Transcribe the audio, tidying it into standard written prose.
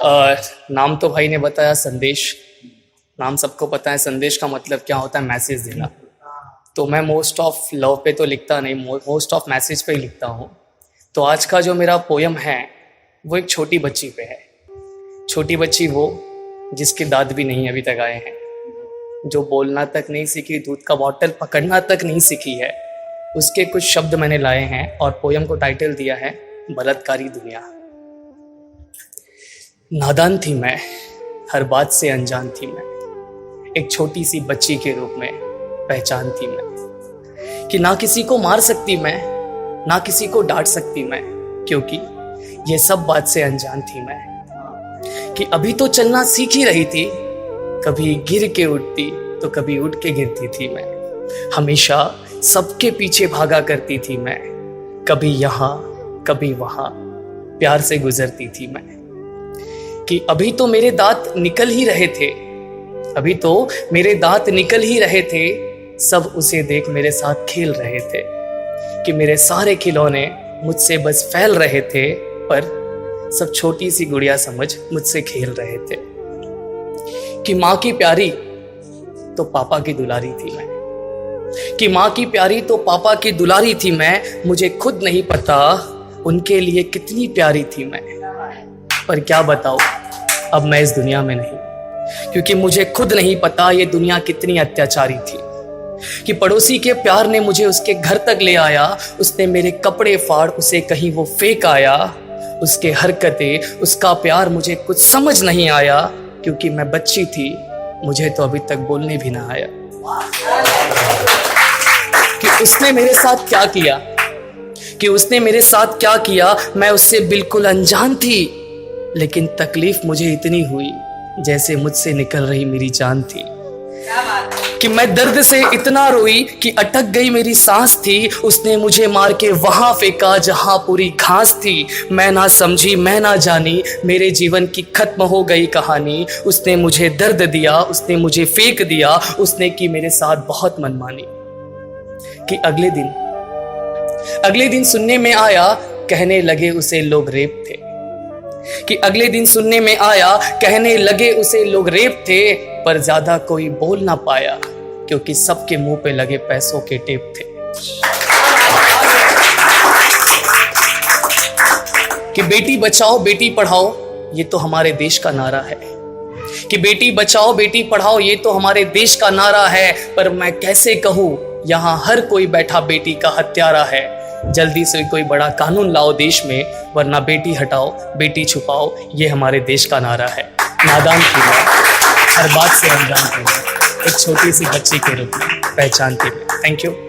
नाम तो भाई ने बताया संदेश। नाम सबको पता है, संदेश का मतलब क्या होता है, मैसेज देना। तो मैं मोस्ट ऑफ लव पे तो लिखता नहीं, मोस्ट ऑफ मैसेज पे ही लिखता हूँ। तो आज का जो मेरा पोयम है वो एक छोटी बच्ची पे है। छोटी बच्ची वो जिसके दांत भी नहीं अभी तक आए हैं, जो बोलना तक नहीं सीखी, दूध का बॉटल पकड़ना तक नहीं सीखी है। उसके कुछ शब्द मैंने लाए हैं और पोयम को टाइटल दिया है बलात्कारी दुनिया। नादान थी मैं, हर बात से अनजान थी मैं, एक छोटी सी बच्ची के रूप में पहचान थी मैं, कि ना किसी को मार सकती मैं, ना किसी को डांट सकती मैं, क्योंकि ये सब बात से अनजान थी मैं। कि अभी तो चलना सीख ही रही थी, कभी गिर के उठती तो कभी उठ के गिरती थी मैं। हमेशा सबके पीछे भागा करती थी मैं, कभी यहाँ कभी वहां प्यार से गुजरती थी मैं। कि अभी तो मेरे दांत निकल ही रहे थे, अभी तो मेरे दांत निकल ही रहे थे, सब उसे देख मेरे साथ खेल रहे थे। कि मेरे सारे खिलौने मुझसे बस फैल रहे थे, पर सब छोटी सी गुड़िया समझ मुझसे खेल रहे थे। कि माँ की प्यारी तो पापा की दुलारी थी मैं, कि माँ की प्यारी तो पापा की दुलारी थी मैं। मुझे खुद नहीं पता उनके लिए कितनी प्यारी थी मैं, पर क्या बताऊं अब मैं इस दुनिया में नहीं, क्योंकि मुझे खुद नहीं पता ये दुनिया कितनी अत्याचारी थी। कि पड़ोसी के प्यार ने मुझे उसके घर तक ले आया, उसने मेरे कपड़े फाड़ उसे कहीं वो फेंक आया। उसके हरकतें, उसका प्यार मुझे कुछ समझ नहीं आया, क्योंकि मैं बच्ची थी, मुझे तो अभी तक बोलने भी ना आया। कि उसने मेरे साथ क्या किया, कि उसने मेरे साथ क्या किया, मैं उससे बिल्कुल अनजान थी, लेकिन तकलीफ मुझे इतनी हुई जैसे मुझसे निकल रही मेरी जान थी। कि मैं दर्द से इतना रोई कि अटक गई मेरी सांस थी। उसने मुझे मार के वहां फेंका जहां पूरी घास थी। मैं ना समझी, मैं ना जानी, मेरे जीवन की खत्म हो गई कहानी। उसने मुझे दर्द दिया, उसने मुझे फेंक दिया, उसने की मेरे साथ बहुत मनमानी। कि अगले दिन सुनने में आया, कहने लगे उसे लोग रेप थे। कि अगले दिन सुनने में आया, कहने लगे उसे लोग रेप थे, पर ज्यादा कोई बोल ना पाया, क्योंकि सबके मुंह पे लगे पैसों के टेप थे। कि बेटी बचाओ बेटी पढ़ाओ ये तो हमारे देश का नारा है, कि बेटी बचाओ बेटी पढ़ाओ ये तो हमारे देश का नारा है। पर मैं कैसे कहूं, यहाँ हर कोई बैठा बेटी का हत्यारा है। जल्दी से कोई बड़ा कानून लाओ देश में, वरना बेटी हटाओ बेटी छुपाओ ये हमारे देश का नारा है। नादान थी मैं, हर बात से अनजान थी मैं, एक छोटी सी बच्ची के रूप में पहचान थी मैं। Thank you.